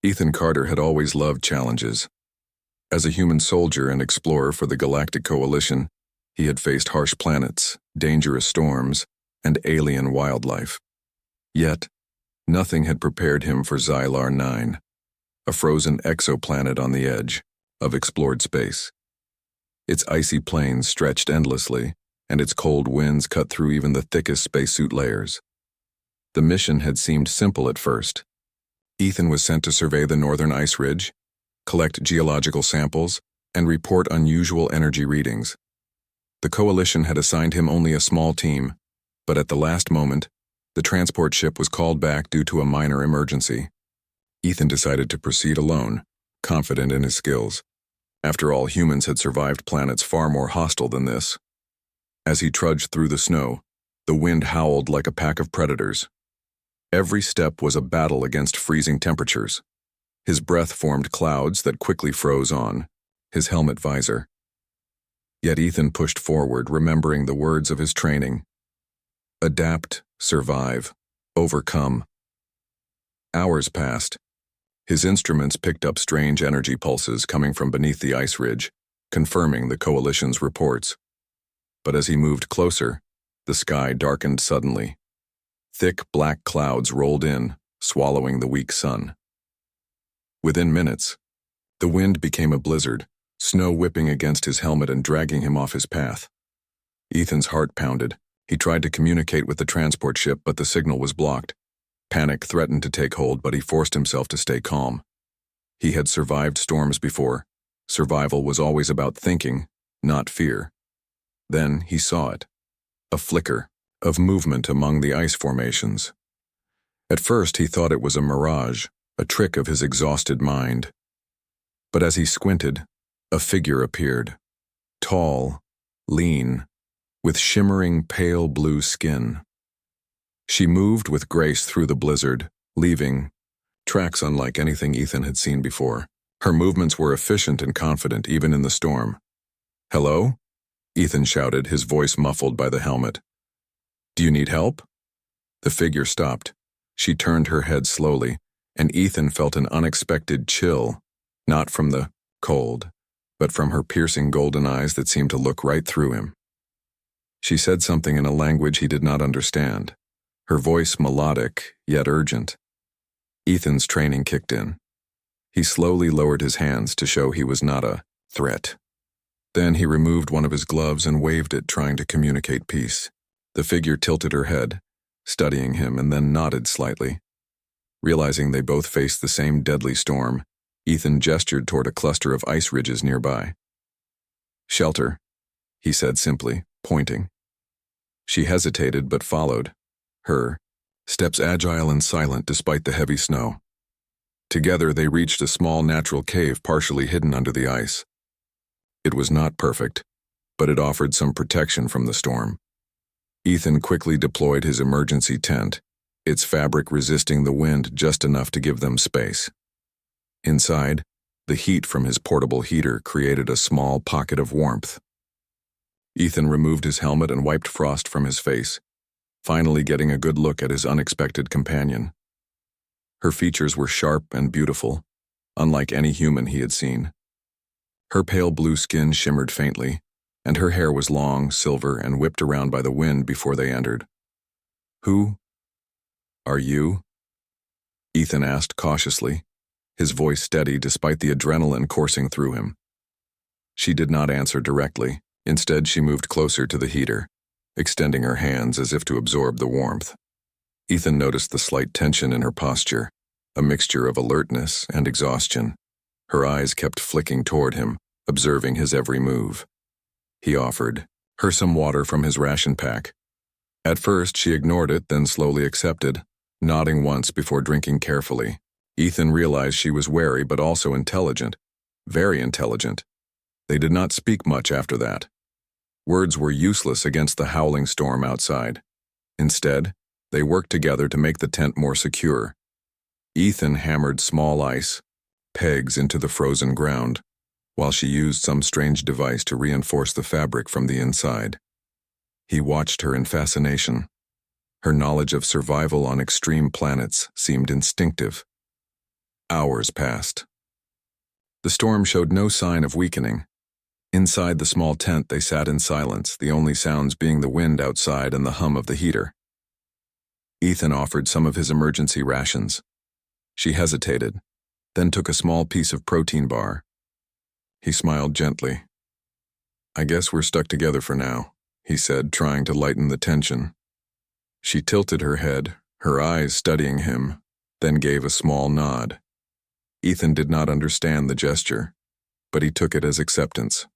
Ethan Carter had always loved challenges. As a human soldier and explorer for the Galactic Coalition, he had faced harsh planets, dangerous storms, and alien wildlife. Yet, nothing had prepared him for Xylar 9, a frozen exoplanet on the edge of explored space. Its icy plains stretched endlessly, and its cold winds cut through even the thickest spacesuit layers. The mission had seemed simple at first. Ethan was sent to survey the northern ice ridge, collect geological samples, and report unusual energy readings. The Coalition had assigned him only a small team, but at the last moment, the transport ship was called back due to a minor emergency. Ethan decided to proceed alone, confident in his skills. After all, humans had survived planets far more hostile than this. As he trudged through the snow, the wind howled like a pack of predators. Every step was a battle against freezing temperatures. His breath formed clouds that quickly froze on his helmet visor. Yet Ethan pushed forward, remembering the words of his training. Adapt, survive, overcome. Hours passed. His instruments picked up strange energy pulses coming from beneath the ice ridge, confirming the Coalition's reports. But as he moved closer, the sky darkened suddenly. Thick black clouds rolled in, swallowing the weak sun. Within minutes, the wind became a blizzard, snow whipping against his helmet and dragging him off his path. Ethan's heart pounded. He tried to communicate with the transport ship, but the signal was blocked. Panic threatened to take hold, but he forced himself to stay calm. He had survived storms before. Survival was always about thinking, not fear. Then he saw it. A flicker of movement among the ice formations. At first he thought it was a mirage, a trick of his exhausted mind. But as he squinted, a figure appeared. Tall, lean, with shimmering pale blue skin. She moved with grace through the blizzard, leaving tracks unlike anything Ethan had seen before. Her movements were efficient and confident, even in the storm. "Hello?" Ethan shouted, his voice muffled by the helmet. "Do you need help?" The figure stopped. She turned her head slowly, and Ethan felt an unexpected chill, not from the cold, but from her piercing golden eyes that seemed to look right through him. She said something in a language he did not understand, her voice melodic, yet urgent. Ethan's training kicked in. He slowly lowered his hands to show he was not a threat. Then he removed one of his gloves and waved it, trying to communicate peace. The figure tilted her head, studying him, and then nodded slightly. Realizing they both faced the same deadly storm, Ethan gestured toward a cluster of ice ridges nearby. "Shelter," he said simply, pointing. She hesitated but followed, her steps agile and silent despite the heavy snow. Together they reached a small natural cave partially hidden under the ice. It was not perfect, but it offered some protection from the storm. Ethan quickly deployed his emergency tent, its fabric resisting the wind just enough to give them space. Inside, the heat from his portable heater created a small pocket of warmth. Ethan removed his helmet and wiped frost from his face, finally getting a good look at his unexpected companion. Her features were sharp and beautiful, unlike any human he had seen. Her pale blue skin shimmered faintly, and her hair was long, silver, and whipped around by the wind before they entered. "Who are you?" Ethan asked cautiously, his voice steady despite the adrenaline coursing through him. She did not answer directly. Instead, she moved closer to the heater, extending her hands as if to absorb the warmth. Ethan noticed the slight tension in her posture, a mixture of alertness and exhaustion. Her eyes kept flicking toward him, observing his every move. He offered her some water from his ration pack. At first, she ignored it, then slowly accepted, nodding once before drinking carefully. Ethan realized she was wary but also intelligent, very intelligent. They did not speak much after that. Words were useless against the howling storm outside. Instead, they worked together to make the tent more secure. Ethan hammered small ice pegs into the frozen ground, while she used some strange device to reinforce the fabric from the inside. He watched her in fascination. Her knowledge of survival on extreme planets seemed instinctive. Hours passed. The storm showed no sign of weakening. Inside the small tent they sat in silence, the only sounds being the wind outside and the hum of the heater. Ethan offered some of his emergency rations. She hesitated, then took a small piece of protein bar. He smiled gently. "I guess we're stuck together for now," he said, trying to lighten the tension. She tilted her head, her eyes studying him, then gave a small nod. Ethan did not understand the gesture, but he took it as acceptance.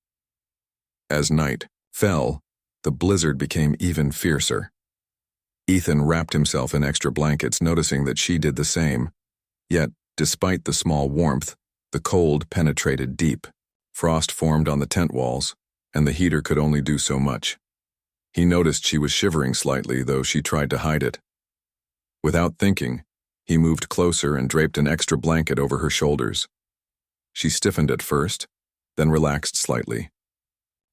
As night fell, the blizzard became even fiercer. Ethan wrapped himself in extra blankets, noticing that she did the same. Yet, despite the small warmth, the cold penetrated deep. Frost formed on the tent walls, and the heater could only do so much. He noticed she was shivering slightly, though she tried to hide it. Without thinking, he moved closer and draped an extra blanket over her shoulders. She stiffened at first, then relaxed slightly.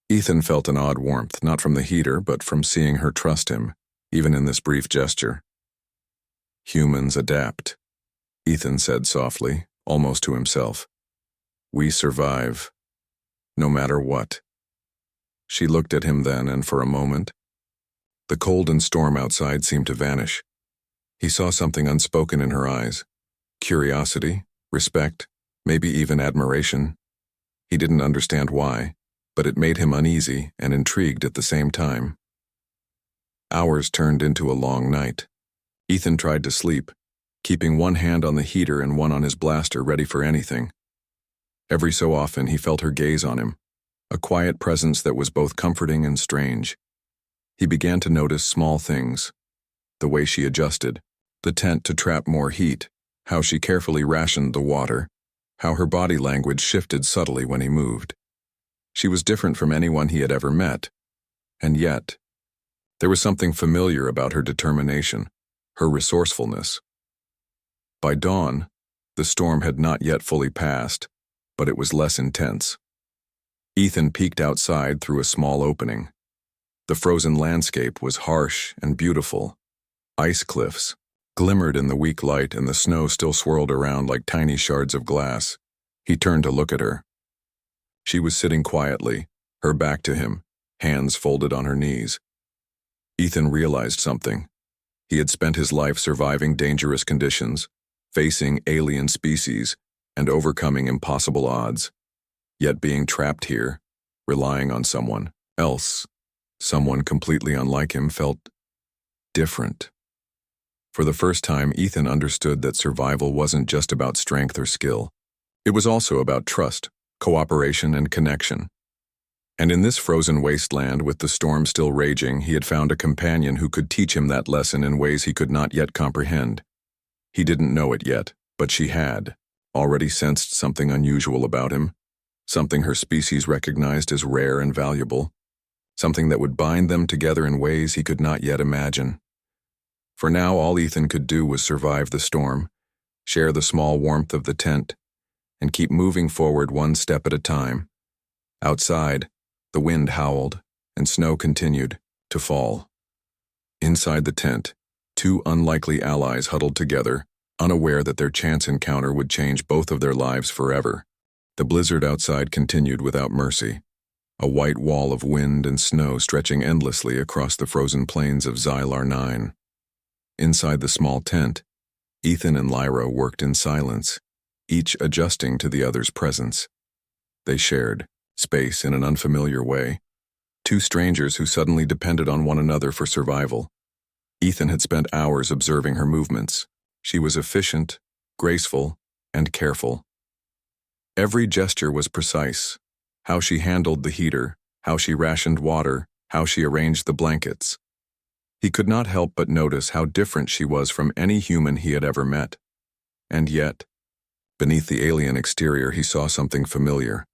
Ethan felt an odd warmth, not from the heater, but from seeing her trust him, even in this brief gesture. "Humans adapt," Ethan said softly, almost to himself. "We survive, no matter what." She looked at him then, and for a moment, the cold and storm outside seemed to vanish. He saw something unspoken in her eyes. Curiosity, respect, maybe even admiration. He didn't understand why, but it made him uneasy and intrigued at the same time. Hours turned into a long night. Ethan tried to sleep, keeping one hand on the heater and one on his blaster, ready for anything. Every so often he felt her gaze on him, a quiet presence that was both comforting and strange. He began to notice small things: the way she adjusted the tent to trap more heat, how she carefully rationed the water, how her body language shifted subtly when he moved. She was different from anyone he had ever met, and yet, there was something familiar about her determination, her resourcefulness. By dawn, the storm had not yet fully passed, but it was less intense. Ethan peeked outside through a small opening. The frozen landscape was harsh and beautiful. Ice cliffs glimmered in the weak light, and the snow still swirled around like tiny shards of glass. He turned to look at her. She was sitting quietly, her back to him, hands folded on her knees. Ethan realized something. He had spent his life surviving dangerous conditions, facing alien species, and overcoming impossible odds. Yet being trapped here, relying on someone else, someone completely unlike him, felt different. For the first time, Ethan understood that survival wasn't just about strength or skill. It was also about trust, cooperation, and connection. And in this frozen wasteland, with the storm still raging, he had found a companion who could teach him that lesson in ways he could not yet comprehend. He didn't know it yet, but she had already sensed something unusual about him, something her species recognized as rare and valuable, something that would bind them together in ways he could not yet imagine. For now, all Ethan could do was survive the storm, share the small warmth of the tent, and keep moving forward one step at a time. Outside, the wind howled, and snow continued to fall. Inside the tent, two unlikely allies huddled together, unaware that their chance encounter would change both of their lives forever. The blizzard outside continued without mercy, a white wall of wind and snow stretching endlessly across the frozen plains of Xylar 9. Inside the small tent, Ethan and Lyra worked in silence, each adjusting to the other's presence. They shared space in an unfamiliar way, two strangers who suddenly depended on one another for survival. Ethan had spent hours observing her movements. She was efficient, graceful, and careful. Every gesture was precise: how she handled the heater, how she rationed water, how she arranged the blankets. He could not help but notice how different she was from any human he had ever met. And yet, beneath the alien exterior, he saw something familiar,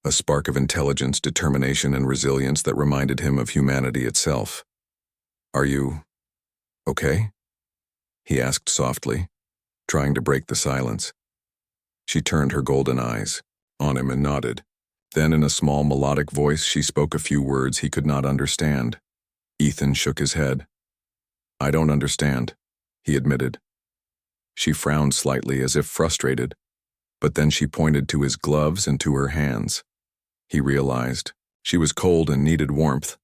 a spark of intelligence, determination, and resilience that reminded him of humanity itself. "Are you okay?" he asked softly, trying to break the silence. She turned her golden eyes on him and nodded. Then, in a small melodic voice, she spoke a few words he could not understand. Ethan shook his head. "I don't understand," he admitted. She frowned slightly, as if frustrated, but then she pointed to his gloves and to her hands. He realized she was cold and needed warmth.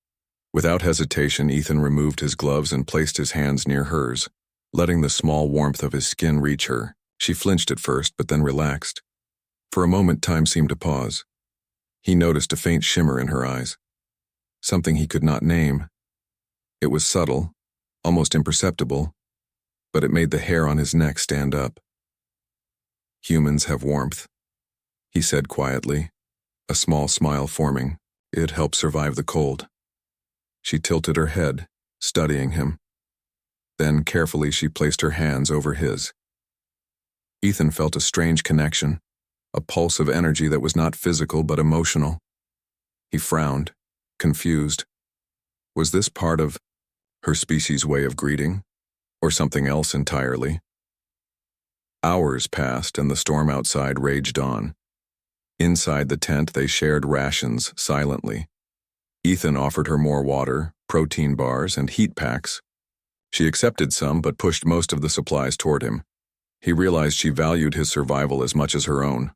Without hesitation, Ethan removed his gloves and placed his hands near hers, letting the small warmth of his skin reach her. She flinched at first, but then relaxed. For a moment, time seemed to pause. He noticed a faint shimmer in her eyes, something he could not name. It was subtle, almost imperceptible, but it made the hair on his neck stand up. "Humans have warmth," he said quietly, a small smile forming. "It helps survive the cold." She tilted her head, studying him. Then carefully she placed her hands over his. Ethan felt a strange connection, a pulse of energy that was not physical but emotional. He frowned, confused. Was this part of her species' way of greeting, or something else entirely? Hours passed and the storm outside raged on. Inside the tent they shared rations silently. Ethan offered her more water, protein bars, and heat packs. She accepted some but pushed most of the supplies toward him. He realized she valued his survival as much as her own.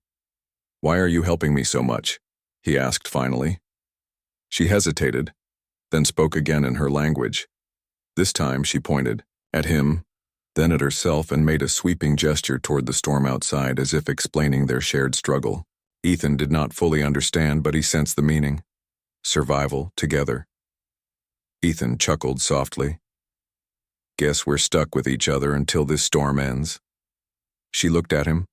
"Why are you helping me so much?" he asked finally. She hesitated, then spoke again in her language. This time she pointed, at him, then at herself, and made a sweeping gesture toward the storm outside as if explaining their shared struggle. Ethan did not fully understand, but he sensed the meaning. Survival together. Ethan chuckled softly. "Guess we're stuck with each other until this storm ends." She looked at him,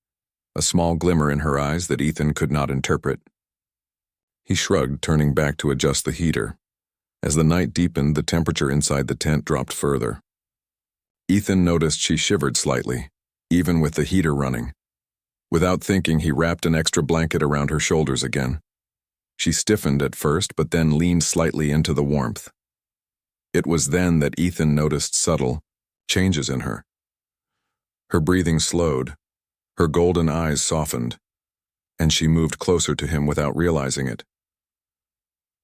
a small glimmer in her eyes that Ethan could not interpret. He shrugged, turning back to adjust the heater. As the night deepened, the temperature inside the tent dropped further. Ethan noticed she shivered slightly, even with the heater running. Without thinking, he wrapped an extra blanket around her shoulders again. She stiffened at first, but then leaned slightly into the warmth. It was then that Ethan noticed subtle changes in her. Her breathing slowed, her golden eyes softened, and she moved closer to him without realizing it.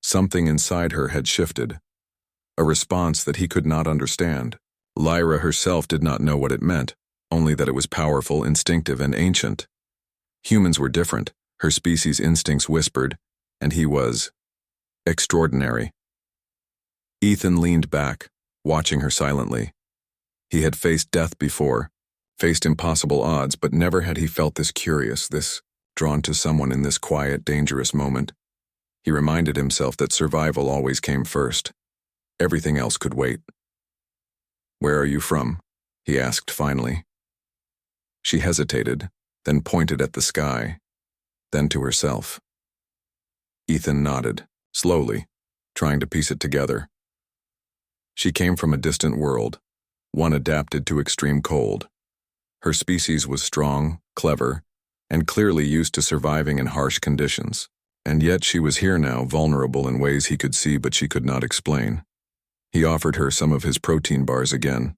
Something inside her had shifted, a response that he could not understand. Lyra herself did not know what it meant, only that it was powerful, instinctive, and ancient. Humans were different, her species' instincts whispered, and he was extraordinary. Ethan leaned back, watching her silently. He had faced death before, faced impossible odds, but never had he felt this curious, this drawn to someone in this quiet, dangerous moment. He reminded himself that survival always came first. Everything else could wait. "Where are you from?" he asked finally. She hesitated, then pointed at the sky, then to herself. Ethan nodded, slowly, trying to piece it together. She came from a distant world, one adapted to extreme cold. Her species was strong, clever, and clearly used to surviving in harsh conditions. And yet she was here now, vulnerable in ways he could see but she could not explain. He offered her some of his protein bars again.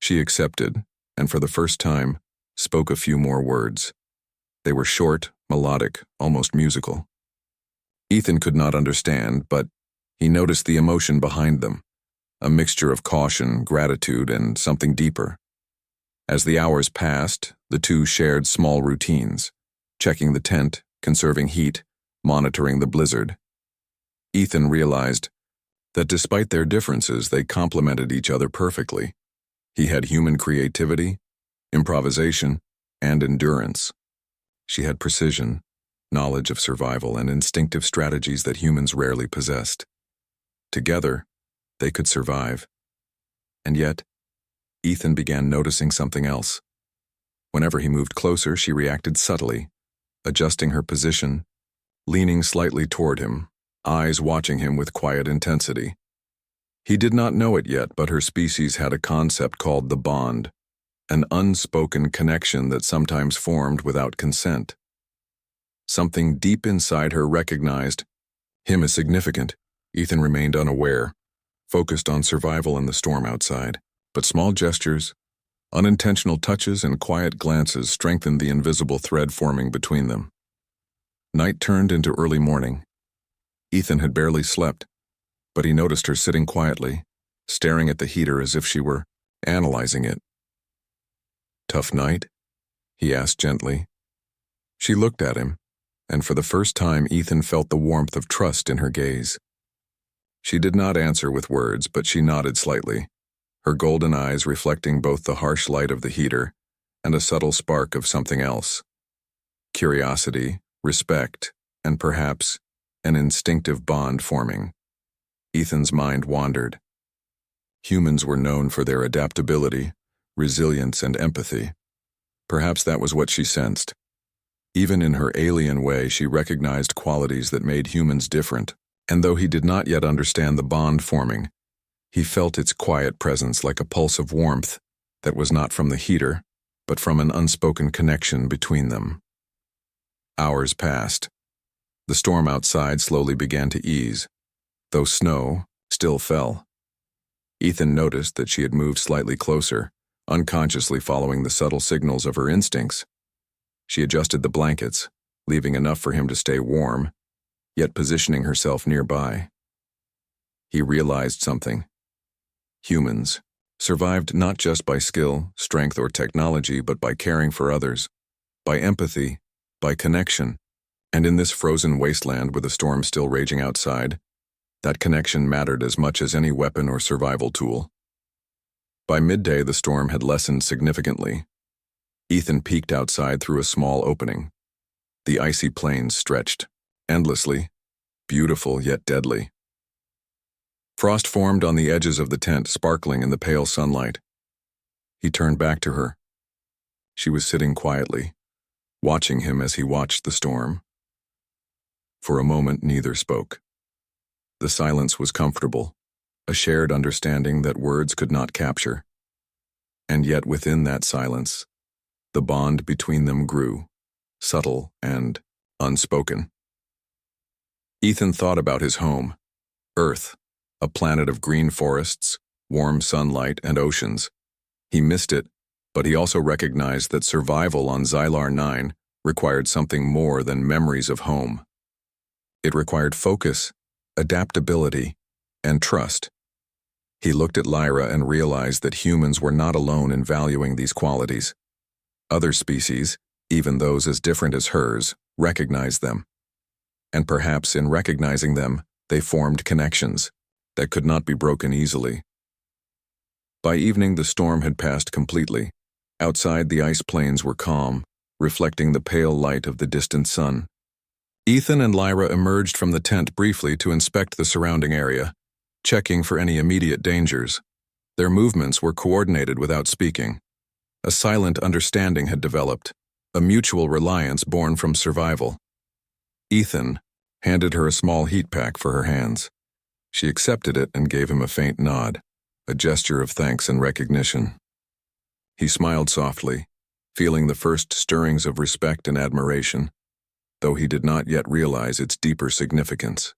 She accepted, and for the first time, spoke a few more words. They were short, melodic, almost musical. Ethan could not understand, but he noticed the emotion behind them, a mixture of caution, gratitude, and something deeper. As the hours passed, the two shared small routines, checking the tent, conserving heat, monitoring the blizzard. Ethan realized that despite their differences, they complemented each other perfectly. He had human creativity, improvisation, and endurance. She had precision, knowledge of survival, and instinctive strategies that humans rarely possessed. Together, they could survive. And yet, Ethan began noticing something else. Whenever he moved closer, she reacted subtly, adjusting her position, leaning slightly toward him, eyes watching him with quiet intensity. He did not know it yet, but her species had a concept called the bond, an unspoken connection that sometimes formed without consent. Something deep inside her recognized him as significant. Ethan remained unaware, focused on survival in the storm outside. But small gestures, unintentional touches, and quiet glances strengthened the invisible thread forming between them. Night turned into early morning. Ethan had barely slept, but he noticed her sitting quietly, staring at the heater as if she were analyzing it. "Tough night?" he asked gently. She looked at him, and for the first time Ethan felt the warmth of trust in her gaze. She did not answer with words, but she nodded slightly, her golden eyes reflecting both the harsh light of the heater and a subtle spark of something else. Curiosity, respect, and perhaps an instinctive bond forming. Ethan's mind wandered. Humans were known for their adaptability, resilience, and empathy. Perhaps that was what she sensed. Even in her alien way, she recognized qualities that made humans different, and though he did not yet understand the bond forming, he felt its quiet presence like a pulse of warmth that was not from the heater, but from an unspoken connection between them. Hours passed. The storm outside slowly began to ease, though snow still fell. Ethan noticed that she had moved slightly closer, unconsciously following the subtle signals of her instincts. She adjusted the blankets, leaving enough for him to stay warm, yet positioning herself nearby. He realized something. Humans survived not just by skill, strength, or technology, but by caring for others, by empathy, by connection. And in this frozen wasteland with a storm still raging outside, that connection mattered as much as any weapon or survival tool. By midday, the storm had lessened significantly. Ethan peeked outside through a small opening. The icy plains stretched, endlessly, beautiful yet deadly. Frost formed on the edges of the tent, sparkling in the pale sunlight. He turned back to her. She was sitting quietly, watching him as he watched the storm. For a moment, neither spoke. The silence was comfortable, a shared understanding that words could not capture. And yet within that silence, the bond between them grew, subtle and unspoken. Ethan thought about his home, Earth, a planet of green forests, warm sunlight, and oceans. He missed it, but he also recognized that survival on Xylar 9 required something more than memories of home. It required focus, adaptability, and trust. He looked at Lyra and realized that humans were not alone in valuing these qualities. Other species, even those as different as hers, recognized them. And perhaps in recognizing them, they formed connections that could not be broken easily. By evening, the storm had passed completely. Outside, the ice plains were calm, reflecting the pale light of the distant sun. Ethan and Lyra emerged from the tent briefly to inspect the surrounding area, checking for any immediate dangers. Their movements were coordinated without speaking. A silent understanding had developed, a mutual reliance born from survival. Ethan handed her a small heat pack for her hands. She accepted it and gave him a faint nod, a gesture of thanks and recognition. He smiled softly, feeling the first stirrings of respect and admiration, though he did not yet realize its deeper significance.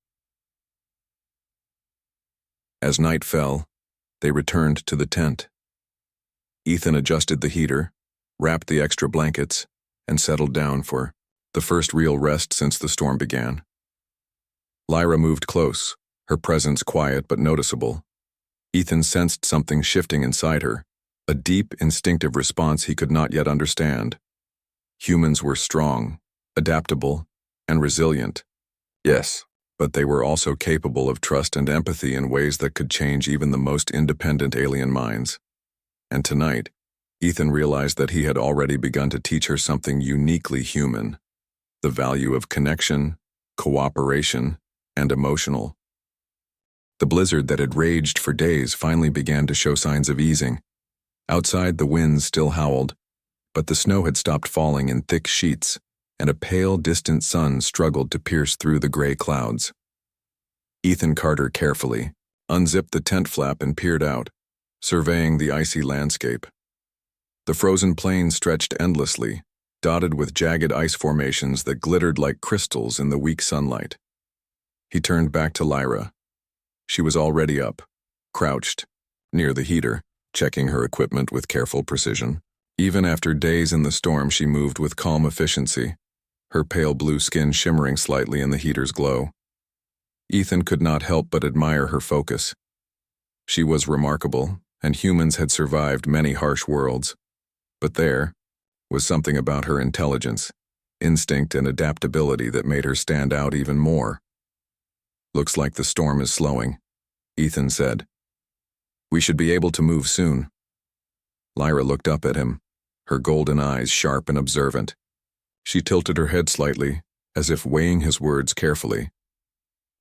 As night fell, they returned to the tent. Ethan adjusted the heater, wrapped the extra blankets, and settled down for the first real rest since the storm began. Lyra moved close, her presence quiet but noticeable. Ethan sensed something shifting inside her, a deep, instinctive response he could not yet understand. Humans were strong, adaptable, and resilient. Yes, but they were also capable of trust and empathy in ways that could change even the most independent alien minds. And tonight, Ethan realized that he had already begun to teach her something uniquely human: the value of connection, cooperation, and emotional. The blizzard that had raged for days finally began to show signs of easing. Outside, the winds still howled, but the snow had stopped falling in thick sheets, and a pale, distant sun struggled to pierce through the gray clouds. Ethan Carter carefully unzipped the tent flap and peered out, surveying the icy landscape. The frozen plain stretched endlessly, dotted with jagged ice formations that glittered like crystals in the weak sunlight. He turned back to Lyra. She was already up, crouched, near the heater, checking her equipment with careful precision. Even after days in the storm, she moved with calm efficiency, her pale blue skin shimmering slightly in the heater's glow. Ethan could not help but admire her focus. She was remarkable, and humans had survived many harsh worlds. But there was something about her intelligence, instinct and adaptability that made her stand out even more. "Looks like the storm is slowing," Ethan said. "We should be able to move soon." Lyra looked up at him, her golden eyes sharp and observant. She tilted her head slightly, as if weighing his words carefully.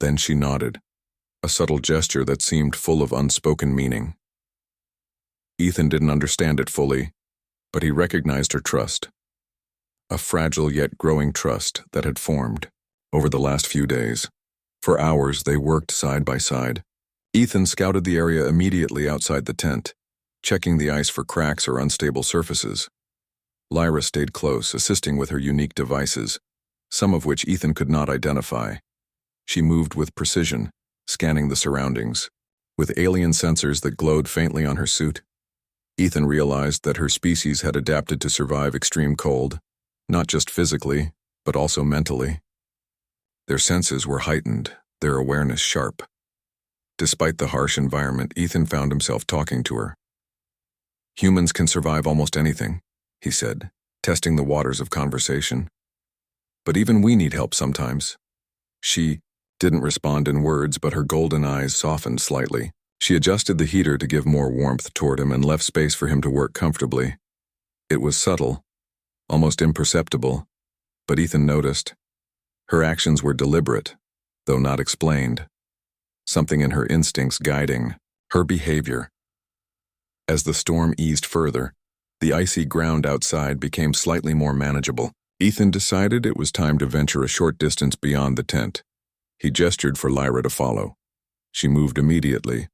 Then she nodded, a subtle gesture that seemed full of unspoken meaning. Ethan didn't understand it fully, but he recognized her trust. A fragile yet growing trust that had formed over the last few days. For hours they worked side by side. Ethan scouted the area immediately outside the tent, checking the ice for cracks or unstable surfaces. Lyra stayed close, assisting with her unique devices, some of which Ethan could not identify. She moved with precision, scanning the surroundings. With alien sensors that glowed faintly on her suit, Ethan realized that her species had adapted to survive extreme cold, not just physically, but also mentally. Their senses were heightened, their awareness sharp. Despite the harsh environment, Ethan found himself talking to her. "Humans can survive almost anything," he said, testing the waters of conversation. "But even we need help sometimes." She didn't respond in words, but her golden eyes softened slightly. She adjusted the heater to give more warmth toward him and left space for him to work comfortably. It was subtle, almost imperceptible, but Ethan noticed. Her actions were deliberate, though not explained. Something in her instincts guiding her behavior. As the storm eased further, the icy ground outside became slightly more manageable. Ethan decided it was time to venture a short distance beyond the tent. He gestured for Lyra to follow. She moved immediately,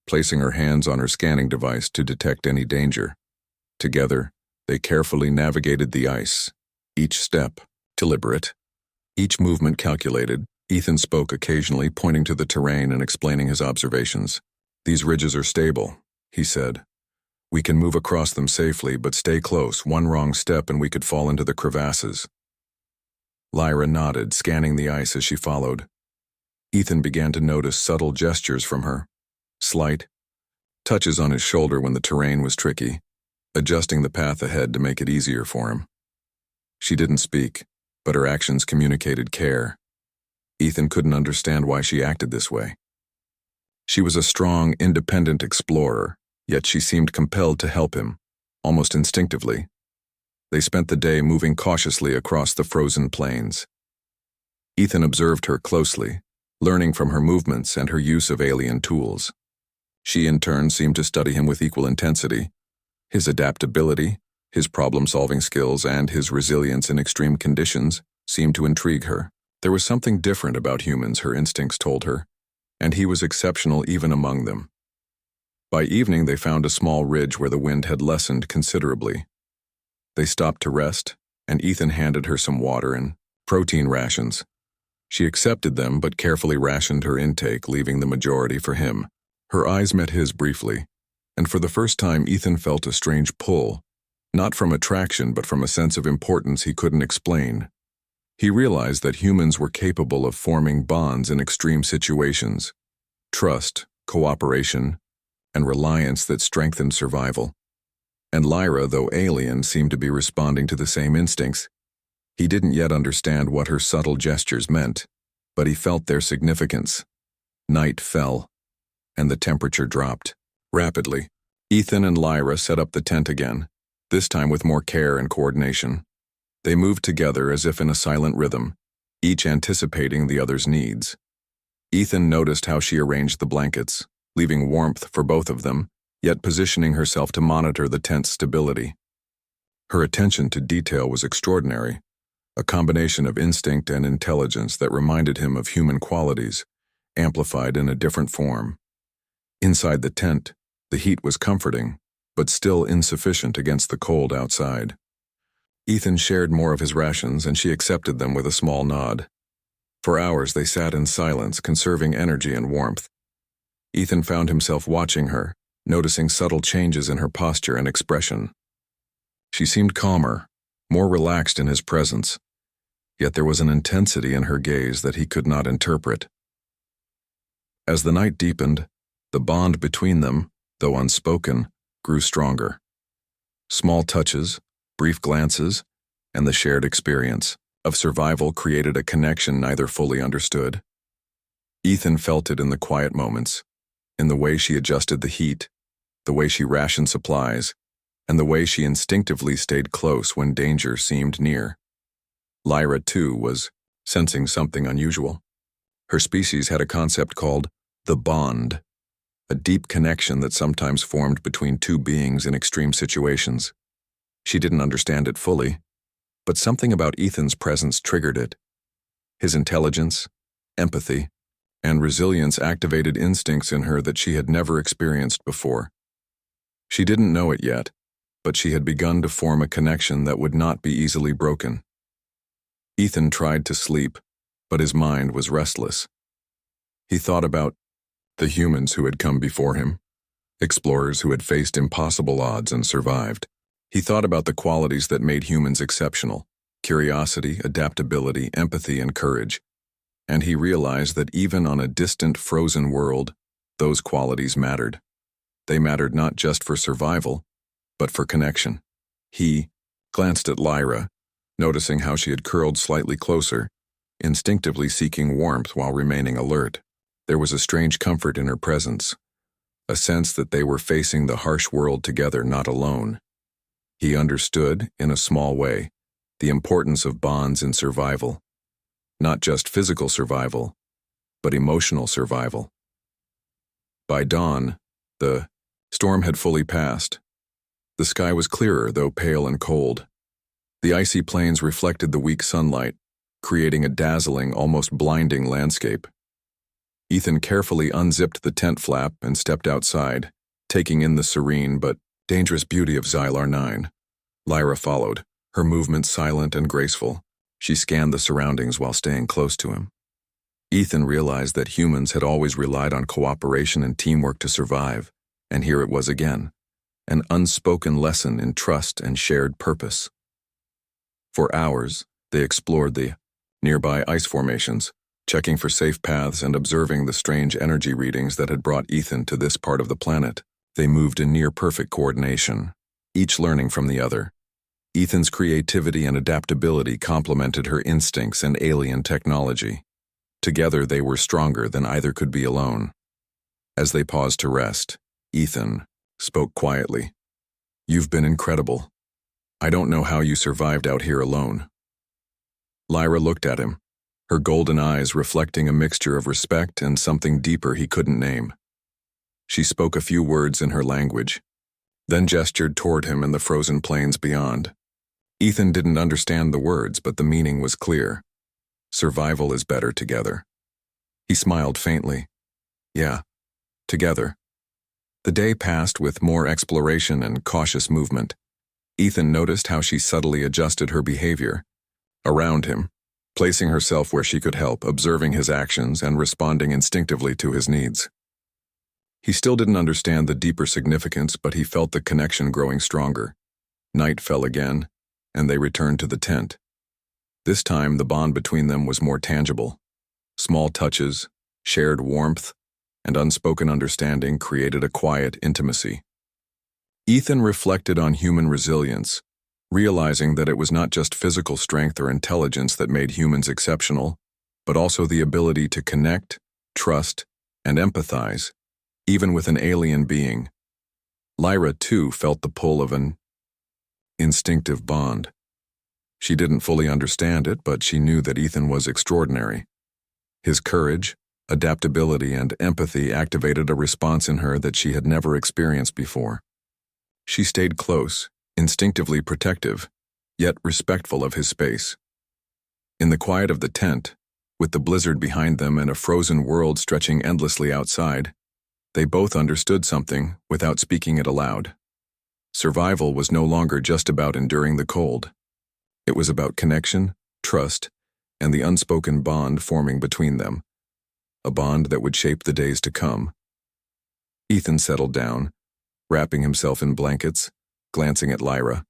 placing her hands on her scanning device to detect any danger. Together, they carefully navigated the ice, each step deliberate, each movement calculated. Ethan spoke occasionally, pointing to the terrain and explaining his observations. "These ridges are stable," he said. "We can move across them safely, but stay close. One wrong step and we could fall into the crevasses." Lyra nodded, scanning the ice as she followed. Ethan began to notice subtle gestures from her. Slight touches on his shoulder when the terrain was tricky, adjusting the path ahead to make it easier for him. She didn't speak, but her actions communicated care. Ethan couldn't understand why she acted this way. She was a strong, independent explorer, yet she seemed compelled to help him, almost instinctively. They spent the day moving cautiously across the frozen plains. Ethan observed her closely, learning from her movements and her use of alien tools. She in turn seemed to study him with equal intensity. His adaptability, his problem-solving skills, and his resilience in extreme conditions seemed to intrigue her. There was something different about humans, her instincts told her, and he was exceptional even among them. By evening, they found a small ridge where the wind had lessened considerably. They stopped to rest, and Ethan handed her some water and protein rations. She accepted them, but carefully rationed her intake, leaving the majority for him. Her eyes met his briefly, and for the first time Ethan felt a strange pull, not from attraction but from a sense of importance he couldn't explain. He realized that humans were capable of forming bonds in extreme situations, trust, cooperation, and reliance that strengthened survival. And Lyra, though alien, seemed to be responding to the same instincts. He didn't yet understand what her subtle gestures meant, but he felt their significance. Night fell, and the temperature dropped. Rapidly, Ethan and Lyra set up the tent again, this time with more care and coordination. They moved together as if in a silent rhythm, each anticipating the other's needs. Ethan noticed how she arranged the blankets, leaving warmth for both of them, yet positioning herself to monitor the tent's stability. Her attention to detail was extraordinary, a combination of instinct and intelligence that reminded him of human qualities, amplified in a different form. Inside the tent, the heat was comforting, but still insufficient against the cold outside. Ethan shared more of his rations, and she accepted them with a small nod. For hours they sat in silence, conserving energy and warmth. Ethan found himself watching her, noticing subtle changes in her posture and expression. She seemed calmer, more relaxed in his presence, yet there was an intensity in her gaze that he could not interpret. As the night deepened, the bond between them, though unspoken, grew stronger. Small touches, brief glances, and the shared experience of survival created a connection neither fully understood. Ethan felt it in the quiet moments, in the way she adjusted the heat, the way she rationed supplies, and the way she instinctively stayed close when danger seemed near. Lyra, too, was sensing something unusual. Her species had a concept called the bond, a deep connection that sometimes formed between two beings in extreme situations. She didn't understand it fully, but something about Ethan's presence triggered it. His intelligence, empathy, and resilience activated instincts in her that she had never experienced before. She didn't know it yet, but she had begun to form a connection that would not be easily broken. Ethan tried to sleep, but his mind was restless. He thought about the humans who had come before him, explorers who had faced impossible odds and survived. He thought about the qualities that made humans exceptional: curiosity, adaptability, empathy, and courage. And he realized that even on a distant, frozen world, those qualities mattered. They mattered not just for survival, but for connection. He glanced at Lyra, noticing how she had curled slightly closer, instinctively seeking warmth while remaining alert. There was a strange comfort in her presence, a sense that they were facing the harsh world together, not alone. He understood, in a small way, the importance of bonds in survival. Not just physical survival, but emotional survival. By dawn, the storm had fully passed. The sky was clearer, though pale and cold. The icy plains reflected the weak sunlight, creating a dazzling, almost blinding landscape. Ethan carefully unzipped the tent flap and stepped outside, taking in the serene but dangerous beauty of Xylar 9. Lyra followed, her movements silent and graceful. She scanned the surroundings while staying close to him. Ethan realized that humans had always relied on cooperation and teamwork to survive, and here it was again, an unspoken lesson in trust and shared purpose. For hours, they explored the nearby ice formations, checking for safe paths and observing the strange energy readings that had brought Ethan to this part of the planet. They moved in near-perfect coordination, each learning from the other. Ethan's creativity and adaptability complemented her instincts and alien technology. Together they were stronger than either could be alone. As they paused to rest, Ethan spoke quietly. "You've been incredible. I don't know how you survived out here alone." Lyra looked at him, her golden eyes reflecting a mixture of respect and something deeper he couldn't name. She spoke a few words in her language, then gestured toward him in the frozen plains beyond. Ethan didn't understand the words, but the meaning was clear. Survival is better together. He smiled faintly. Yeah, together. The day passed with more exploration and cautious movement. Ethan noticed how she subtly adjusted her behavior around him, placing herself where she could help, observing his actions and responding instinctively to his needs. He still didn't understand the deeper significance, but he felt the connection growing stronger. Night fell again, and they returned to the tent. This time, the bond between them was more tangible. Small touches, shared warmth, and unspoken understanding created a quiet intimacy. Ethan reflected on human resilience, realizing that it was not just physical strength or intelligence that made humans exceptional, but also the ability to connect, trust, and empathize, even with an alien being. Lyra, too, felt the pull of an instinctive bond. She didn't fully understand it, but she knew that Ethan was extraordinary. His courage, adaptability, and empathy activated a response in her that she had never experienced before. She stayed close, instinctively protective, yet respectful of his space. In the quiet of the tent, with the blizzard behind them and a frozen world stretching endlessly outside, they both understood something without speaking it aloud. Survival was no longer just about enduring the cold. It was about connection, trust, and the unspoken bond forming between them, a bond that would shape the days to come. Ethan settled down, wrapping himself in blankets, glancing at Lyra.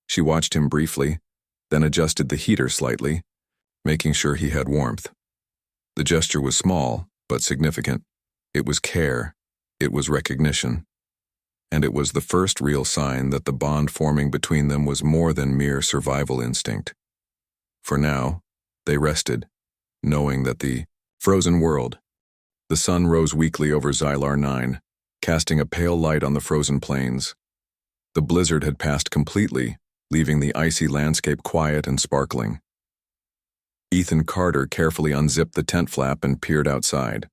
She watched him briefly, then adjusted the heater slightly, making sure he had warmth. The gesture was small, but significant. It was care, it was recognition, and it was the first real sign that the bond forming between them was more than mere survival instinct. For now, they rested, knowing that the frozen world. The sun rose weakly over Xylar 9, casting a pale light on the frozen plains. The blizzard had passed completely, leaving the icy landscape quiet and sparkling. Ethan Carter carefully unzipped the tent flap and peered outside.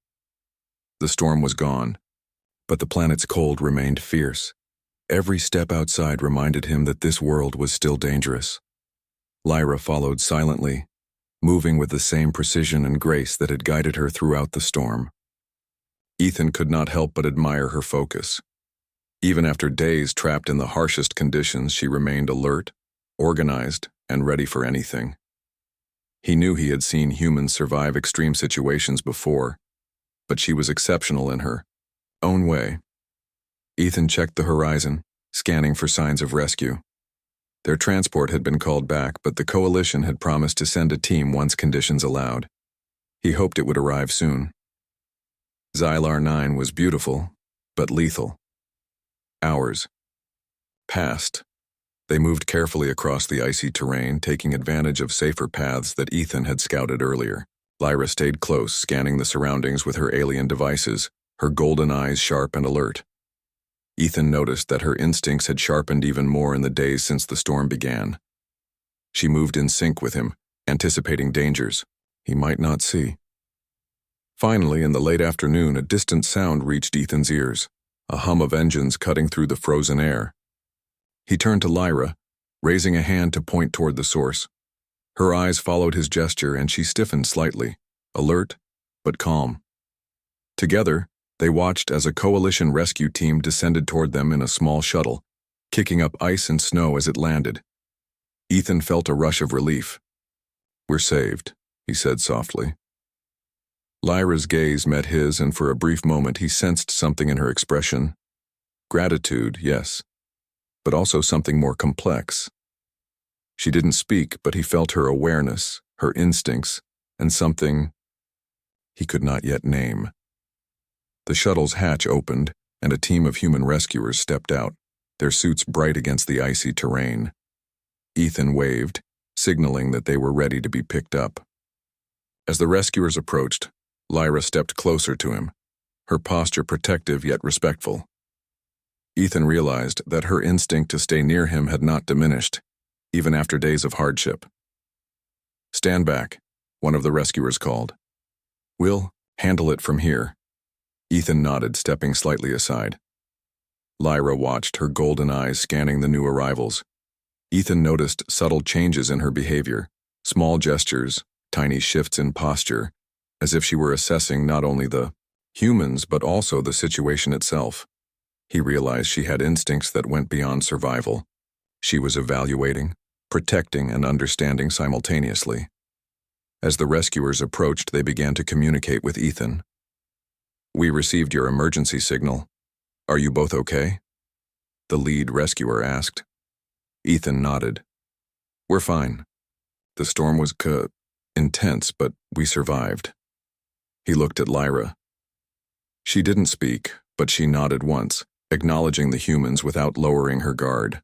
The storm was gone, but the planet's cold remained fierce. Every step outside reminded him that this world was still dangerous. Lyra followed silently, moving with the same precision and grace that had guided her throughout the storm. Ethan could not help but admire her focus. Even after days trapped in the harshest conditions, she remained alert, organized, and ready for anything. He knew he had seen humans survive extreme situations before, but she was exceptional in her own way. Ethan checked the horizon, scanning for signs of rescue. Their transport had been called back, but the coalition had promised to send a team once conditions allowed. He hoped it would arrive soon. Xylar 9 was beautiful, but lethal. Hours passed. They moved carefully across the icy terrain, taking advantage of safer paths that Ethan had scouted earlier. Lyra stayed close, scanning the surroundings with her alien devices, her golden eyes sharp and alert. Ethan noticed that her instincts had sharpened even more in the days since the storm began. She moved in sync with him, anticipating dangers he might not see. Finally, in the late afternoon, a distant sound reached Ethan's ears, a hum of engines cutting through the frozen air. He turned to Lyra, raising a hand to point toward the source. Her eyes followed his gesture, and she stiffened slightly, alert but calm. Together, they watched as a coalition rescue team descended toward them in a small shuttle, kicking up ice and snow as it landed. Ethan felt a rush of relief. "We're saved," he said softly. Lyra's gaze met his, and for a brief moment he sensed something in her expression. Gratitude, yes, but also something more complex. She didn't speak, but he felt her awareness, her instincts, and something he could not yet name. The shuttle's hatch opened, and a team of human rescuers stepped out, their suits bright against the icy terrain. Ethan waved, signaling that they were ready to be picked up. As the rescuers approached, Lyra stepped closer to him, her posture protective yet respectful. Ethan realized that her instinct to stay near him had not diminished, even after days of hardship. "Stand back," one of the rescuers called. "We'll handle it from here." Ethan nodded, stepping slightly aside. Lyra watched, her golden eyes scanning the new arrivals. Ethan noticed subtle changes in her behavior, small gestures, tiny shifts in posture, as if she were assessing not only the humans but also the situation itself. He realized she had instincts that went beyond survival. She was evaluating, protecting, and understanding simultaneously. As the rescuers approached, they began to communicate with Ethan. "We received your emergency signal. Are you both okay?" the lead rescuer asked. Ethan nodded. "We're fine. The storm was intense, but we survived." He looked at Lyra. She didn't speak, but she nodded once, acknowledging the humans without lowering her guard.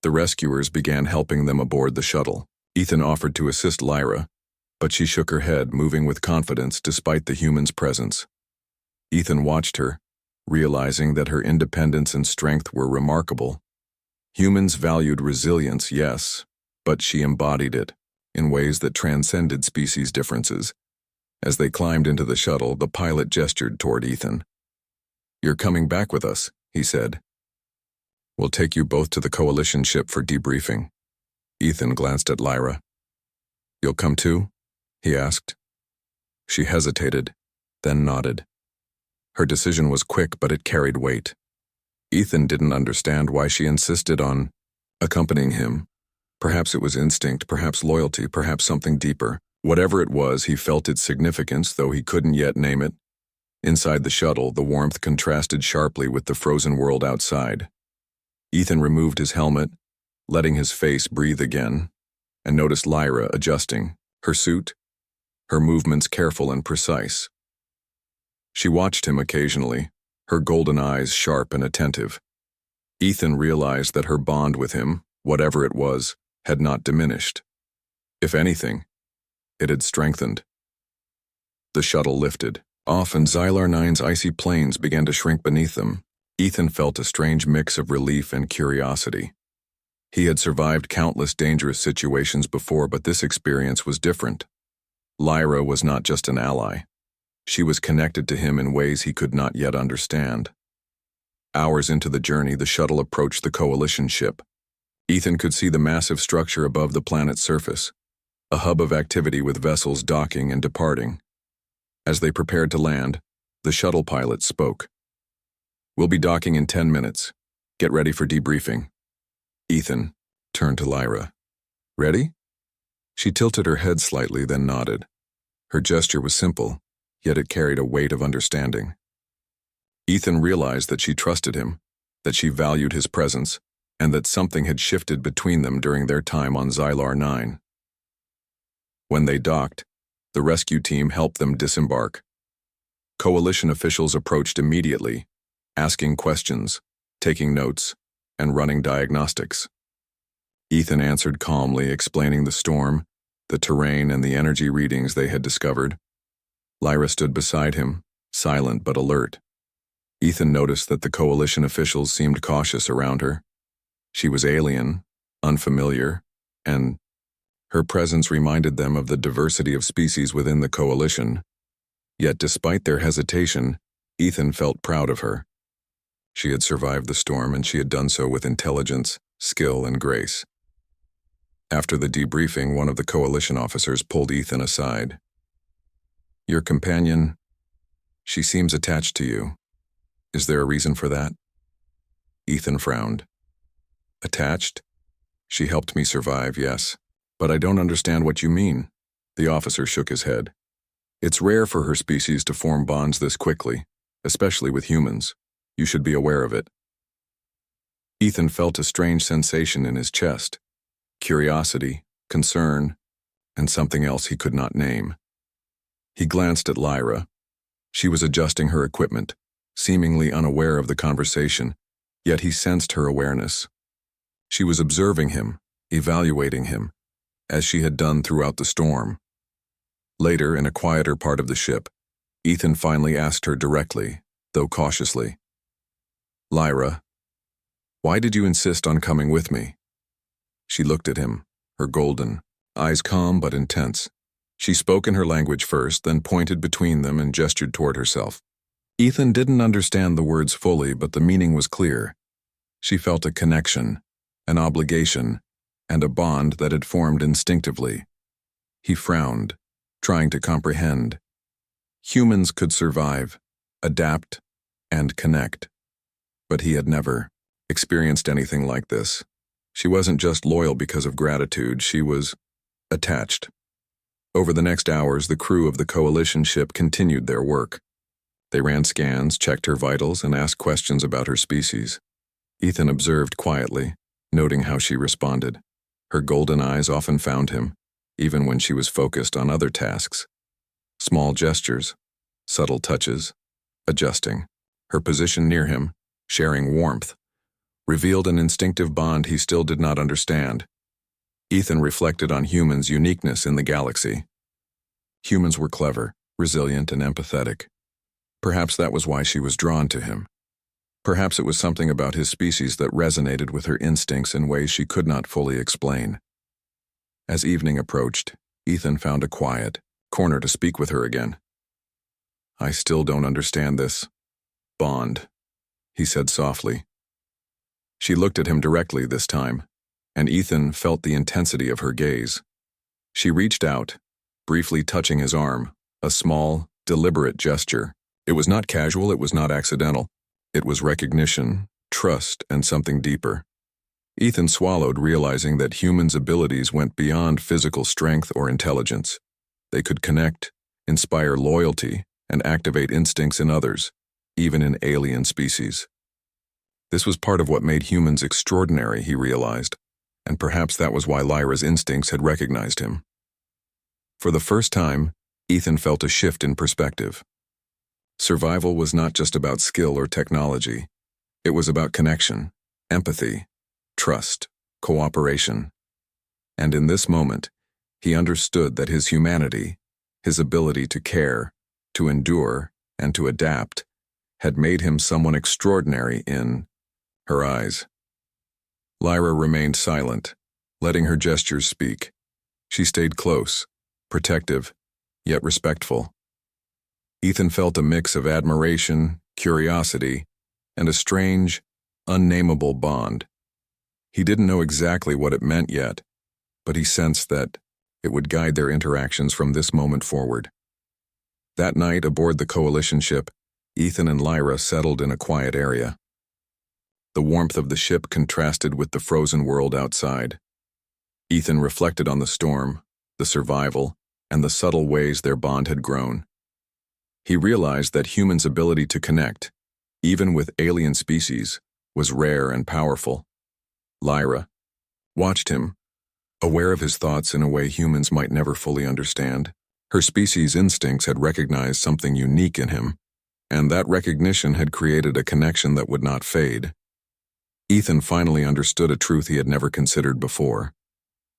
The rescuers began helping them aboard the shuttle. Ethan offered to assist Lyra, but she shook her head, moving with confidence despite the humans' presence. Ethan watched her, realizing that her independence and strength were remarkable. Humans valued resilience, yes, but she embodied it in ways that transcended species differences. As they climbed into the shuttle, the pilot gestured toward Ethan. "You're coming back with us," he said. "We'll take you both to the coalition ship for debriefing." Ethan glanced at Lyra. "You'll come too?" he asked. She hesitated, then nodded. Her decision was quick, but it carried weight. Ethan didn't understand why she insisted on accompanying him. Perhaps it was instinct, perhaps loyalty, perhaps something deeper. Whatever it was, he felt its significance, though he couldn't yet name it. Inside the shuttle, the warmth contrasted sharply with the frozen world outside. Ethan removed his helmet, letting his face breathe again, and noticed Lyra adjusting, her suit, her movements careful and precise. She watched him occasionally, her golden eyes sharp and attentive. Ethan realized that her bond with him, whatever it was, had not diminished. If anything, it had strengthened. The shuttle lifted off, and Xylar 9's icy plains began to shrink beneath them. Ethan felt a strange mix of relief and curiosity. He had survived countless dangerous situations before, but this experience was different. Lyra was not just an ally. She was connected to him in ways he could not yet understand. Hours into the journey, the shuttle approached the Coalition ship. Ethan could see the massive structure above the planet's surface, a hub of activity with vessels docking and departing. As they prepared to land, the shuttle pilot spoke. "We'll be docking in 10 minutes. Get ready for debriefing." Ethan turned to Lyra. "Ready?" She tilted her head slightly, then nodded. Her gesture was simple, yet it carried a weight of understanding. Ethan realized that she trusted him, that she valued his presence, and that something had shifted between them during their time on Xylar 9. When they docked, the rescue team helped them disembark. Coalition officials approached immediately, asking questions, taking notes, and running diagnostics. Ethan answered calmly, explaining the storm, the terrain, and the energy readings they had discovered. Lyra stood beside him, silent but alert. Ethan noticed that the Coalition officials seemed cautious around her. She was alien, unfamiliar, and her presence reminded them of the diversity of species within the Coalition. Yet despite their hesitation, Ethan felt proud of her. She had survived the storm, and she had done so with intelligence, skill, and grace. After the debriefing, one of the Coalition officers pulled Ethan aside. "Your companion, she seems attached to you. Is there a reason for that?" Ethan frowned. "Attached? She helped me survive, yes. But I don't understand what you mean." The officer shook his head. "It's rare for her species to form bonds this quickly, especially with humans. You should be aware of it." Ethan felt a strange sensation in his chest. Curiosity, concern, and something else he could not name. He glanced at Lyra. She was adjusting her equipment, seemingly unaware of the conversation, yet he sensed her awareness. She was observing him, evaluating him, as she had done throughout the storm. Later, in a quieter part of the ship, Ethan finally asked her directly, though cautiously, "Lyra, why did you insist on coming with me?" She looked at him, her golden eyes calm but intense. She spoke in her language first, then pointed between them and gestured toward herself. Ethan didn't understand the words fully, but the meaning was clear. She felt a connection, an obligation, and a bond that had formed instinctively. He frowned, trying to comprehend. Humans could survive, adapt, and connect. But he had never experienced anything like this. She wasn't just loyal because of gratitude, she was attached. Over the next hours, the crew of the Coalition ship continued their work. They ran scans, checked her vitals, and asked questions about her species. Ethan observed quietly, noting how she responded. Her golden eyes often found him, even when she was focused on other tasks. Small gestures, subtle touches, adjusting. Her position near him, sharing warmth, revealed an instinctive bond he still did not understand. Ethan reflected on humans' uniqueness in the galaxy. Humans were clever, resilient, and empathetic. Perhaps that was why she was drawn to him. Perhaps it was something about his species that resonated with her instincts in ways she could not fully explain. As evening approached, Ethan found a quiet corner to speak with her again. "I still don't understand this bond," he said softly. She looked at him directly this time, and Ethan felt the intensity of her gaze. She reached out, briefly touching his arm, a small, deliberate gesture. It was not casual, it was not accidental. It was recognition, trust, and something deeper. Ethan swallowed, realizing that humans' abilities went beyond physical strength or intelligence. They could connect, inspire loyalty, and activate instincts in others, even in alien species. This was part of what made humans extraordinary, he realized, and perhaps that was why Lyra's instincts had recognized him. For the first time, Ethan felt a shift in perspective. Survival was not just about skill or technology. It was about connection, empathy, trust, cooperation. And in this moment, He understood that his humanity, his ability to care, to endure, and to adapt, had made him someone extraordinary in her eyes. Lyra remained silent, letting her gestures speak. She stayed close, protective, yet respectful. Ethan felt a mix of admiration, curiosity, and a strange, unnameable bond. He didn't know exactly what it meant yet, but he sensed that it would guide their interactions from this moment forward. That night, aboard the Coalition ship, Ethan and Lyra settled in a quiet area. The warmth of the ship contrasted with the frozen world outside. Ethan reflected on the storm, the survival, and the subtle ways their bond had grown. He realized that humans' ability to connect, even with alien species, was rare and powerful. Lyra watched him, aware of his thoughts in a way humans might never fully understand. Her species' instincts had recognized something unique in him, and that recognition had created a connection that would not fade. Ethan finally understood a truth he had never considered before.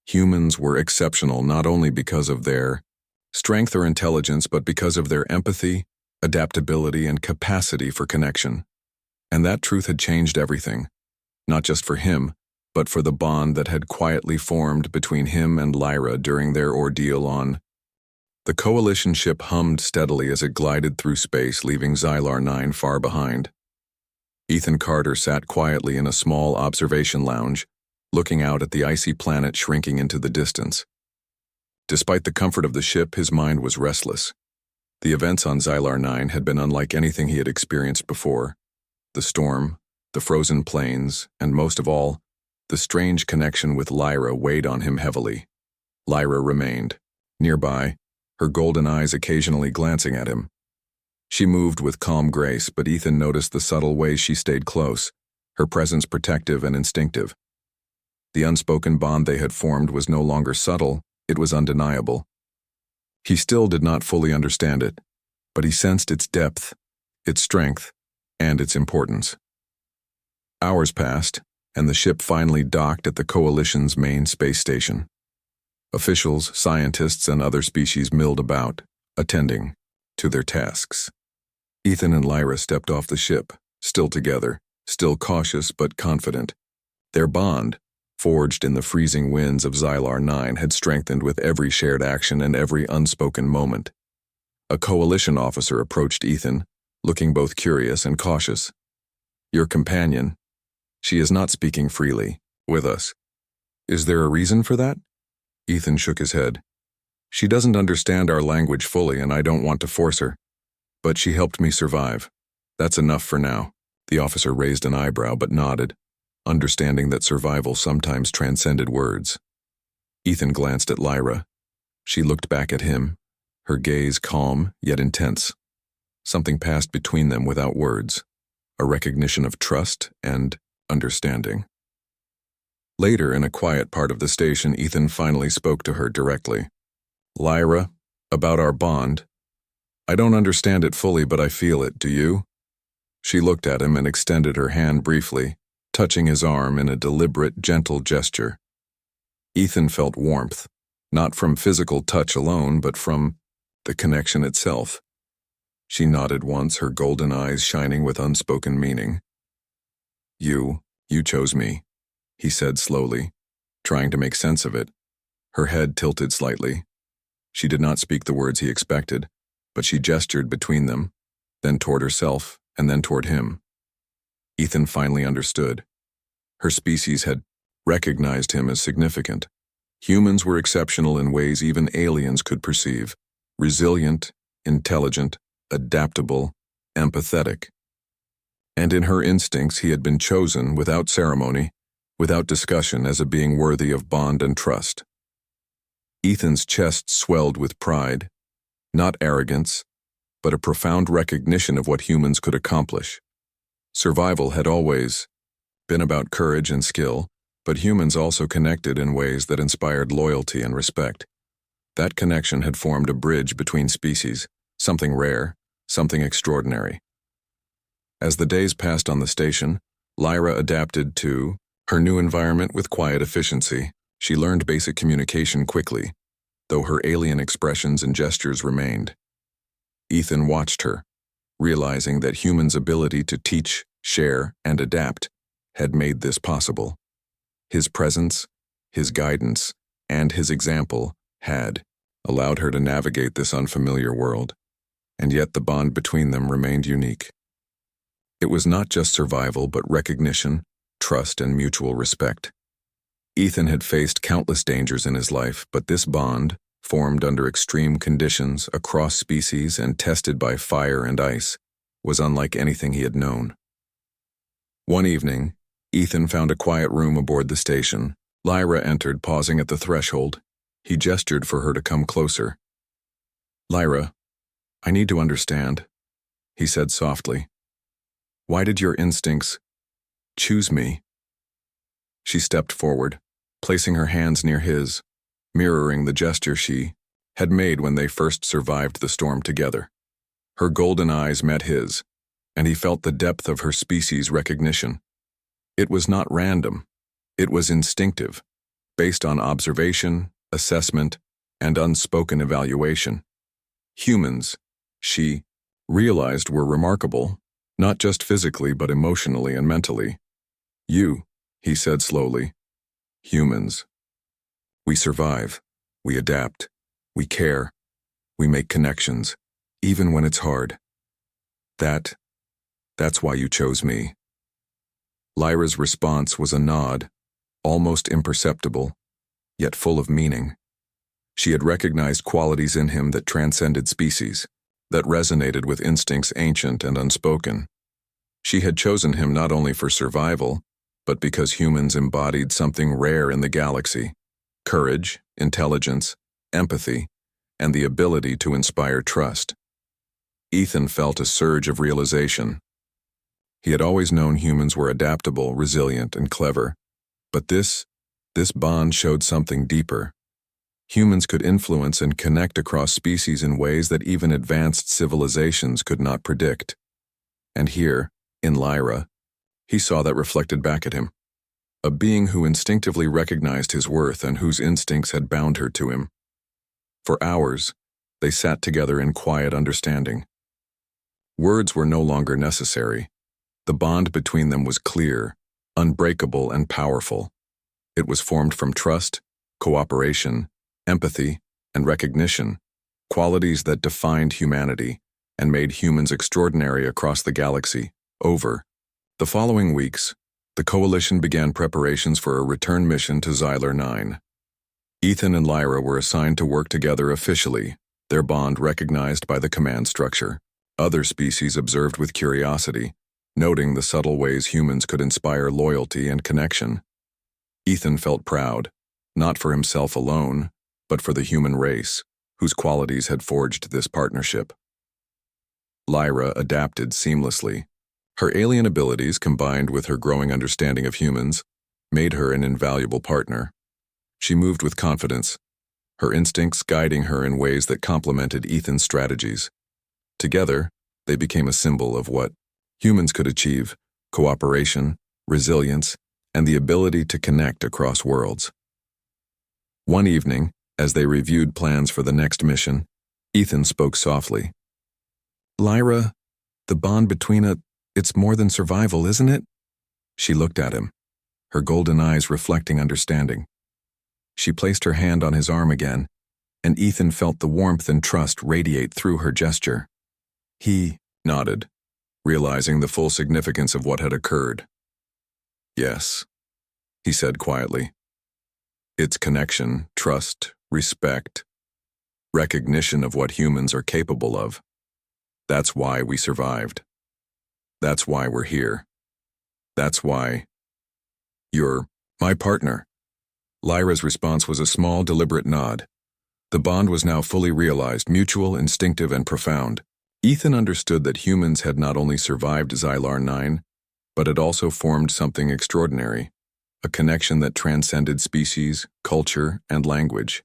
Humans were exceptional not only because of their strength or intelligence, but because of their empathy, adaptability, and capacity for connection. And that truth had changed everything, not just for him, but for the bond that had quietly formed between him and Lyra during their ordeal on. The Coalition ship hummed steadily as it glided through space, leaving Xylar 9 far behind. Ethan Carter sat quietly in a small observation lounge, looking out at the icy planet shrinking into the distance. Despite the comfort of the ship, his mind was restless. The events on Xylar 9 had been unlike anything he had experienced before. The storm, the frozen plains, and most of all, the strange connection with Lyra weighed on him heavily. Lyra remained nearby, her golden eyes occasionally glancing at him. She moved with calm grace, but Ethan noticed the subtle ways she stayed close, her presence protective and instinctive. The unspoken bond they had formed was no longer subtle, it was undeniable. He still did not fully understand it, but he sensed its depth, its strength, and its importance. Hours passed, and the ship finally docked at the Coalition's main space station. Officials, scientists, and other species milled about, attending to their tasks. Ethan and Lyra stepped off the ship, still together, still cautious but confident. Their bond, forged in the freezing winds of Xylar 9, had strengthened with every shared action and every unspoken moment. A Coalition officer approached Ethan, looking both curious and cautious. "Your companion. She is not speaking freely with us. Is there a reason for that?" Ethan shook his head. "She doesn't understand our language fully, and I don't want to force her. But she helped me survive. That's enough for now." The officer raised an eyebrow but nodded, understanding that survival sometimes transcended words. Ethan glanced at Lyra. She looked back at him, her gaze calm yet intense. Something passed between them without words, a recognition of trust and understanding. Later, in a quiet part of the station, Ethan finally spoke to her directly. "Lyra, about our bond. I don't understand it fully, but I feel it, do you?" She looked at him and extended her hand briefly, touching his arm in a deliberate, gentle gesture. Ethan felt warmth, not from physical touch alone, but from the connection itself. She nodded once, her golden eyes shining with unspoken meaning. You chose me," he said slowly, trying to make sense of it. Her head tilted slightly. She did not speak the words he expected, but she gestured between them, then toward herself, and then toward him. Ethan finally understood. Her species had recognized him as significant. Humans were exceptional in ways even aliens could perceive: resilient, intelligent, adaptable, empathetic. And in her instincts, he had been chosen without ceremony, without discussion, as a being worthy of bond and trust. Ethan's chest swelled with pride, not arrogance, but a profound recognition of what humans could accomplish. Survival had always been about courage and skill, but humans also connected in ways that inspired loyalty and respect. That connection had formed a bridge between species, something rare, something extraordinary. As the days passed on the station, Lyra adapted to her new environment with quiet efficiency. She learned basic communication quickly, though her alien expressions and gestures remained. Ethan watched her, realizing that humans' ability to teach, share, and adapt had made this possible. His presence, his guidance, and his example had allowed her to navigate this unfamiliar world, and yet the bond between them remained unique. It was not just survival, but recognition, trust, and mutual respect. Ethan had faced countless dangers in his life, but this bond, formed under extreme conditions, across species, and tested by fire and ice, was unlike anything he had known. One evening, Ethan found a quiet room aboard the station. Lyra entered, pausing at the threshold. He gestured for her to come closer. "Lyra, I need to understand," he said softly. "Why did your instincts choose me?" She stepped forward, placing her hands near his, mirroring the gesture she had made when they first survived the storm together. Her golden eyes met his, and he felt the depth of her species' recognition. It was not random. It was instinctive, based on observation, assessment, and unspoken evaluation. Humans, she realized, were remarkable, not just physically but emotionally and mentally. "You," he said slowly. "Humans. We survive, we adapt, we care, we make connections, even when it's hard. That's why you chose me." Lyra's response was a nod, almost imperceptible, yet full of meaning. She had recognized qualities in him that transcended species, that resonated with instincts ancient and unspoken. She had chosen him not only for survival, but because humans embodied something rare in the galaxy: courage, intelligence, empathy, and the ability to inspire trust. Ethan felt a surge of realization. He had always known humans were adaptable, resilient, and clever, but this bond showed something deeper. Humans could influence and connect across species in ways that even advanced civilizations could not predict. And here, in Lyra, he saw that reflected back at him. A being who instinctively recognized his worth and whose instincts had bound her to him. For hours, they sat together in quiet understanding. Words were no longer necessary. The bond between them was clear, unbreakable, and powerful. It was formed from trust, cooperation, empathy, and recognition, qualities that defined humanity and made humans extraordinary across the galaxy. The following weeks, the Coalition began preparations for a return mission to Xylar 9. Ethan and Lyra were assigned to work together officially, their bond recognized by the command structure. Other species observed with curiosity, noting the subtle ways humans could inspire loyalty and connection. Ethan felt proud, not for himself alone, but for the human race, whose qualities had forged this partnership. Lyra adapted seamlessly. Her alien abilities, combined with her growing understanding of humans, made her an invaluable partner. She moved with confidence, her instincts guiding her in ways that complemented Ethan's strategies. Together, they became a symbol of what humans could achieve: cooperation, resilience, and the ability to connect across worlds. One evening, as they reviewed plans for the next mission, Ethan spoke softly. "Lyra, the bond between it's more than survival, isn't it?" She looked at him, her golden eyes reflecting understanding. She placed her hand on his arm again, and Ethan felt the warmth and trust radiate through her gesture. He nodded, realizing the full significance of what had occurred. "Yes," he said quietly. "It's connection, trust, respect, recognition of what humans are capable of. That's why we survived. That's why we're here. That's why you're my partner." Lyra's response was a small, deliberate nod. The bond was now fully realized, mutual, instinctive, and profound. Ethan understood that humans had not only survived Xylar 9, but had also formed something extraordinary, a connection that transcended species, culture, and language.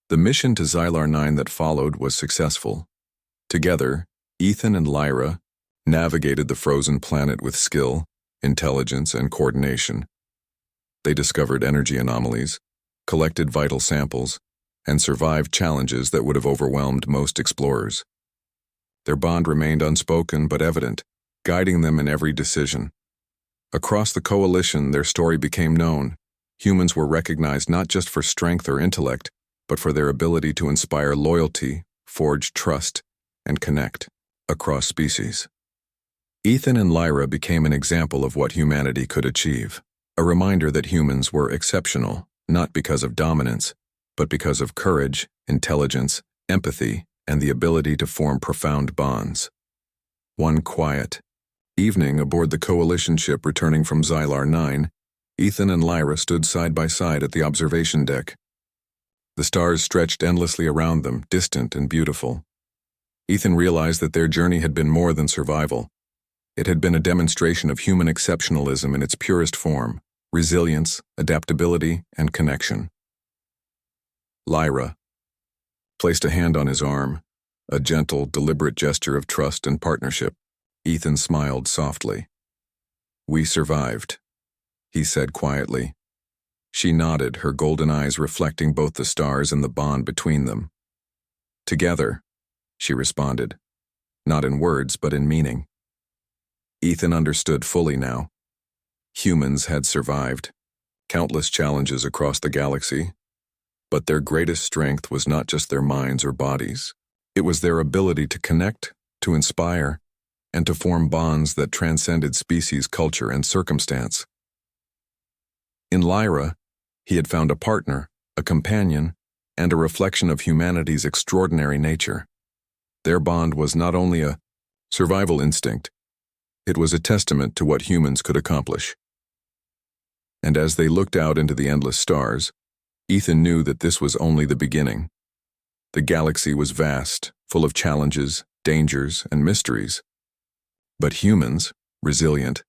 The mission to Xylar 9 that followed was successful. Together, Ethan and Lyra navigated the frozen planet with skill, intelligence, and coordination. They discovered energy anomalies, collected vital samples, and survived challenges that would have overwhelmed most explorers. Their bond remained unspoken but evident, guiding them in every decision. Across the coalition, their story became known. Humans were recognized not just for strength or intellect, but for their ability to inspire loyalty, forge trust, and connect across species. Ethan and Lyra became an example of what humanity could achieve, a reminder that humans were exceptional, not because of dominance, but because of courage, intelligence, empathy, and the ability to form profound bonds. One quiet evening aboard the coalition ship returning from Xylar 9, Ethan and Lyra stood side by side at the observation deck. The stars stretched endlessly around them, distant and beautiful. Ethan realized that their journey had been more than survival. It had been a demonstration of human exceptionalism in its purest form, resilience, adaptability, and connection. Lyra placed a hand on his arm, a gentle, deliberate gesture of trust and partnership. Ethan smiled softly. "We survived," he said quietly. She nodded, her golden eyes reflecting both the stars and the bond between them. "Together," she responded, not in words but in meaning. Ethan understood fully now. Humans had survived countless challenges across the galaxy, but their greatest strength was not just their minds or bodies. It was their ability to connect, to inspire, and to form bonds that transcended species, culture, and circumstance. In Lyra, he had found a partner, a companion, and a reflection of humanity's extraordinary nature. Their bond was not only a survival instinct, it was a testament to what humans could accomplish. And as they looked out into the endless stars, Ethan knew that this was only the beginning. The galaxy was vast, full of challenges, dangers, and mysteries. But humans, resilient,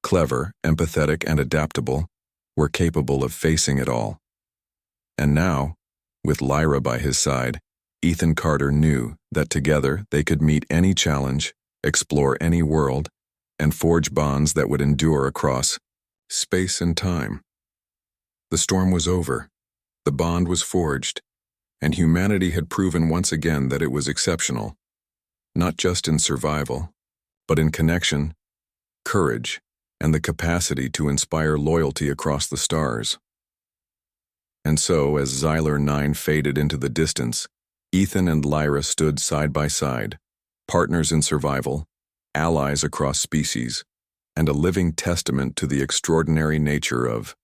clever, empathetic, and adaptable, were capable of facing it all. And now, with Lyra by his side, Ethan Carter knew that together they could meet any challenge, explore any world, and forge bonds that would endure across space and time. The storm was over, the bond was forged, and humanity had proven once again that it was exceptional, not just in survival, but in connection, courage, and the capacity to inspire loyalty across the stars. And so, as Xylar 9 faded into the distance, Ethan and Lyra stood side by side, partners in survival, allies across species, and a living testament to the extraordinary nature of